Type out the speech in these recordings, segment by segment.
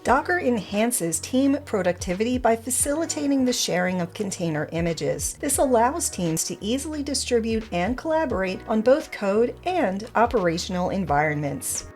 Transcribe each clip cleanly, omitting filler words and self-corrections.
Docker enhances team productivity by facilitating the sharing of container images. This allows teams to easily distribute and collaborate on both code and operational environments.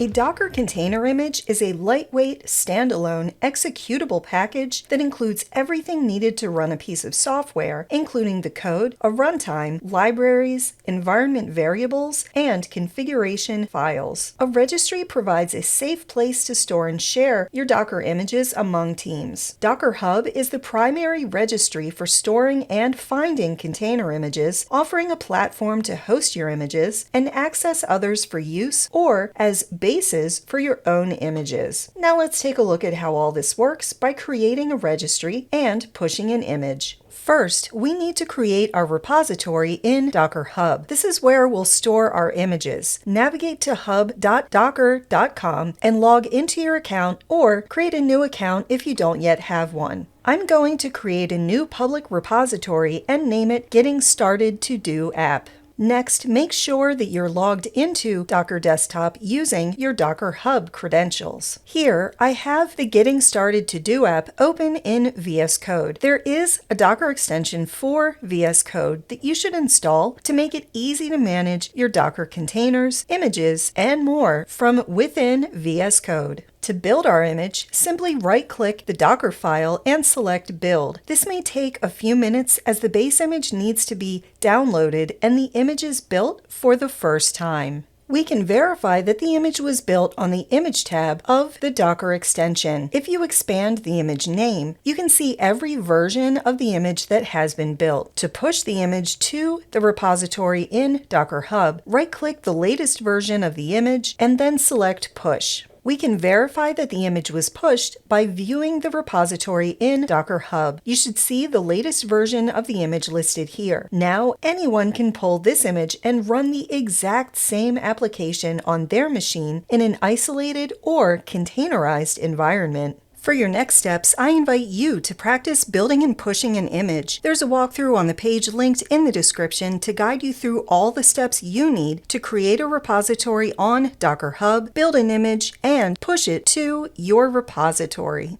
A Docker container image is a lightweight, standalone, executable package that includes everything needed to run a piece of software, including the code, a runtime, libraries, environment variables, and configuration files. A registry provides a safe place to store and share your Docker images among teams. Docker Hub is the primary registry for storing and finding container images, offering a platform to host your images and access others for use or as bases for your own images. Now let's take a look at how all this works by creating a registry and pushing an image. First, we need to create our repository in Docker Hub. This is where we'll store our images. Navigate to hub.docker.com and log into your account or create a new account if you don't yet have one. I'm going to create a new public repository and name it Getting Started to Do app. Next, make sure that you're logged into Docker Desktop using your Docker Hub credentials. Here, I have the Getting Started to Do app open in VS Code. There is a Docker extension for VS Code that you should install to make it easy to manage your Docker containers, images, and more from within VS Code. To build our image, simply right-click the Docker file and select Build. This may take a few minutes as the base image needs to be downloaded and the image is built for the first time. We can verify that the image was built on the Image tab of the Docker extension. If you expand the image name, you can see every version of the image that has been built. To push the image to the repository in Docker Hub, right-click the latest version of the image and then select Push. We can verify that the image was pushed by viewing the repository in Docker Hub. You should see the latest version of the image listed here. Now, anyone can pull this image and run the exact same application on their machine in an isolated or containerized environment. For your next steps, I invite you to practice building and pushing an image. There's a walkthrough on the page linked in the description to guide you through all the steps you need to create a repository on Docker Hub, build an image, and push it to your repository.